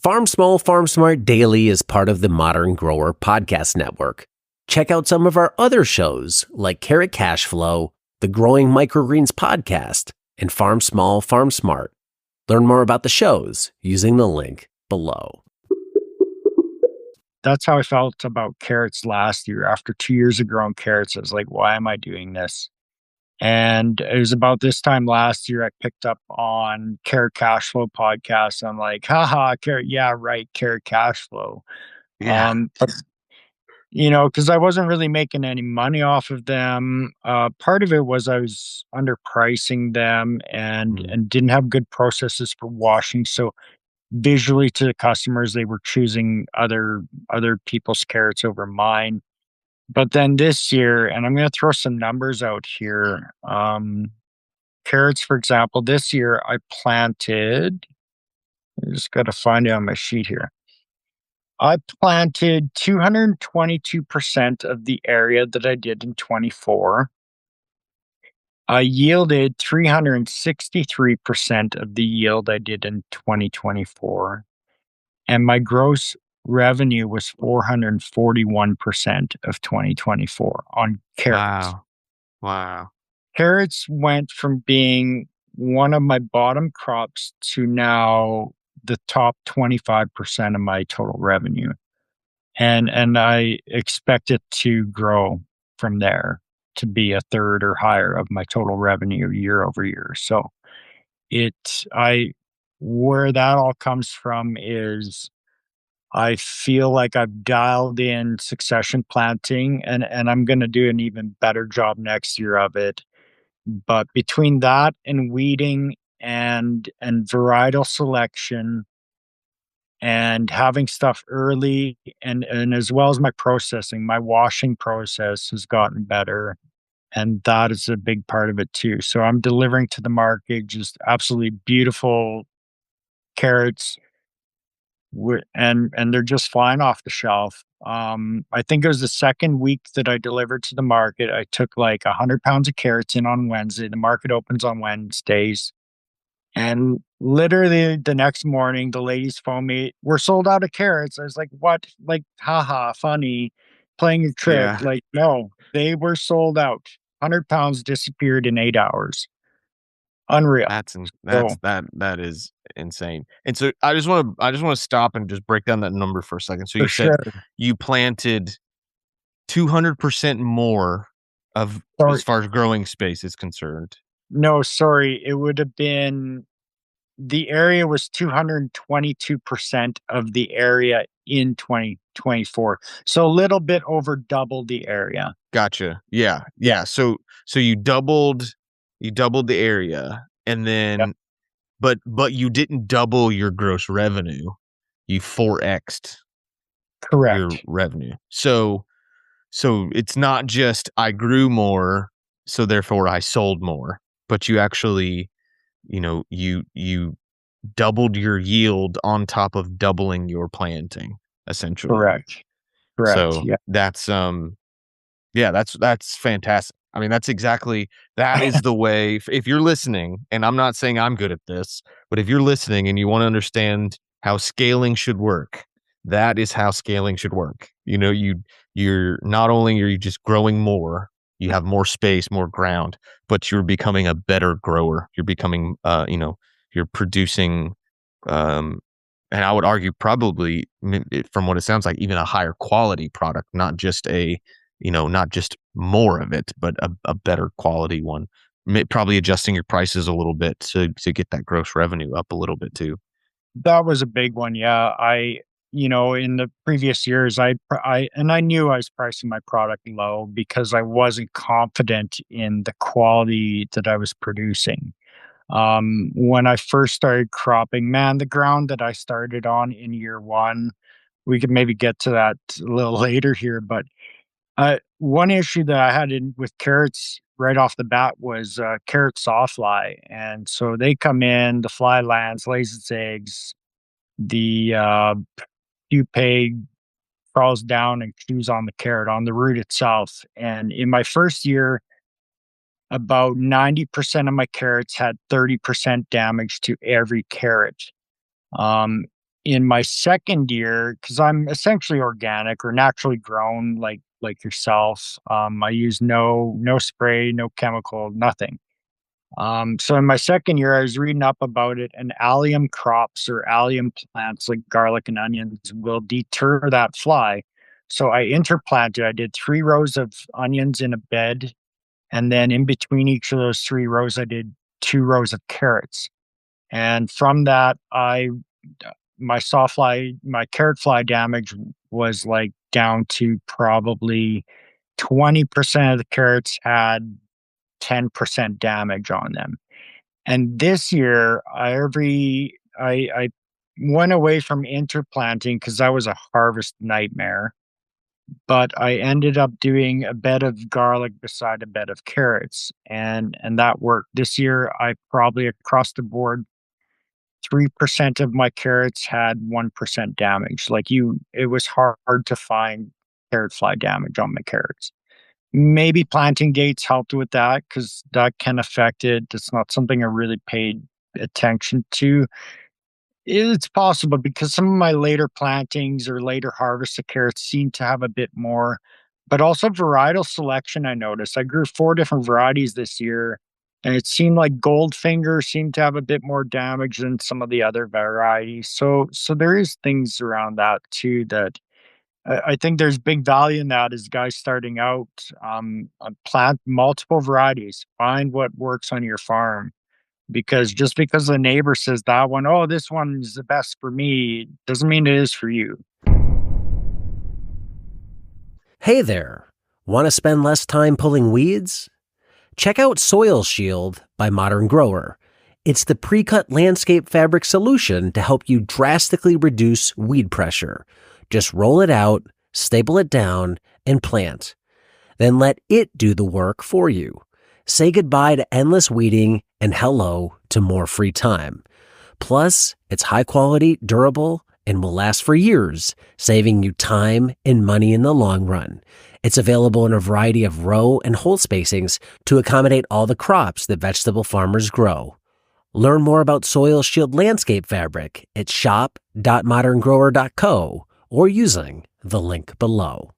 Farm Small, Farm Smart Daily is part of the Modern Grower Podcast Network. Check out some of our other shows like Carrot Cash Flow, the Growing Microgreens Podcast, and Farm Small, Farm Smart. Learn more about the shows using the link below. That's how I felt about carrots last year. After 2 years of growing carrots, I was like, why am I doing this? And it was about this time last year I picked up on Carrot Cash Flow podcast. I'm like, haha, carrot, yeah, right, Carrot Cash Flow. Yeah. But because I wasn't really making any money off of them. Part of it was I was underpricing them and didn't have good processes for washing. So visually to the customers, they were choosing other people's carrots over mine. But then this year, and I'm going to throw some numbers out here. Carrots, for example, this year I planted. I just got to find it on my sheet here. I planted 222% of the area that I did in 24. I yielded 363% of the yield I did in 2024. And my gross revenue was 441% of 2024 on carrots. Wow. Carrots went from being one of my bottom crops to now the top 25% of my total revenue. And I expect it to grow from there to be a third or higher of my total revenue year over year. So where that all comes from is I feel like I've dialed in succession planting and I'm going to do an even better job next year of it. But between that and weeding and varietal selection and having stuff early and as well as my processing, my washing process has gotten better. And that is a big part of it too. So I'm delivering to the market just absolutely beautiful carrots and they're just flying off the shelf. I think it was the second week that I delivered to the market. I took like 100 pounds of carrots in on Wednesday. The market opens on Wednesdays. And literally the next morning, the ladies phoned me, "We're sold out of carrots." I was like, "What?" Like, haha, funny, playing a trick. Yeah. Like, no, they were sold out. 100 pounds disappeared in 8 hours. Unreal. That is insane. And so I just want to stop and just break down that number for a second. So For you said sure. you planted 200% more of Sorry. as far as growing space is concerned. No, sorry. It would have been the area was 222% of the area in 2024. So a little bit over double the area. Gotcha. Yeah. So you doubled the area and then Yep. but you didn't double your gross revenue. You 4x'd your Correct. revenue. So it's not just I grew more, so therefore I sold more, but you actually, you doubled your yield on top of doubling your planting, essentially. Correct. So Yeah. that's that's fantastic. I mean, that is the way. If you're listening, and I'm not saying I'm good at this, but if you're listening and you want to understand how scaling should work, that is how scaling should work. You're not only are you just growing more, you have more space, more ground, but you're becoming a better grower. You're becoming, you're producing, and I would argue probably from what it sounds like, even a higher quality product, not just not just more of it, but a better quality one. Probably adjusting your prices a little bit to get that gross revenue up a little bit too. That was a big one. Yeah. In the previous years, I knew I was pricing my product low because I wasn't confident in the quality that I was producing. When I first started cropping, man, the ground that I started on in year one, we could maybe get to that a little later here, but one issue that I had with carrots right off the bat was carrot sawfly, and so they come in, the fly lands, lays its eggs, the pupae crawls down and chews on the carrot on the root itself. And in my first year, about 90% of my carrots had 30% damage to every carrot. in my second year, because I'm essentially organic or naturally grown, like yourself. I use no spray, no chemical, nothing. So in my second year, I was reading up about it, and allium crops or allium plants like garlic and onions will deter that fly. So I interplanted. I did 3 rows of onions in a bed, and then in between each of those 3 rows, I did 2 rows of carrots. And from that, my carrot fly damage was like down to probably 20% of the carrots had 10% damage on them. And this year, I went away from interplanting because that was a harvest nightmare. But I ended up doing a bed of garlic beside a bed of carrots, and that worked. This year, I probably across the board 3% of my carrots had 1% damage. It was hard to find carrot fly damage on my carrots. Maybe planting dates helped with that because that can affect it. It's not something I really paid attention to. It's possible because some of my later plantings or later harvests of carrots seem to have a bit more, but also varietal selection. I noticed I grew 4 different varieties this year, and it seemed like Goldfinger seemed to have a bit more damage than some of the other varieties. So there is things around that too that I think there's big value in that as guys starting out. Plant multiple varieties, find what works on your farm because just because the neighbor says that one, oh, this one is the best for me, doesn't mean it is for you. Hey there. Want to spend less time pulling weeds? Check out Soil Shield by Modern Grower. It's the pre-cut landscape fabric solution to help you drastically reduce weed pressure. Just roll it out, staple it down, and plant. Then let it do the work for you. Say goodbye to endless weeding and hello to more free time. Plus, it's high quality, durable, and will last for years, saving you time and money in the long run. It's available in a variety of row and hole spacings to accommodate all the crops that vegetable farmers grow. Learn more about Soil Shield landscape fabric at shop.moderngrower.co or using the link below.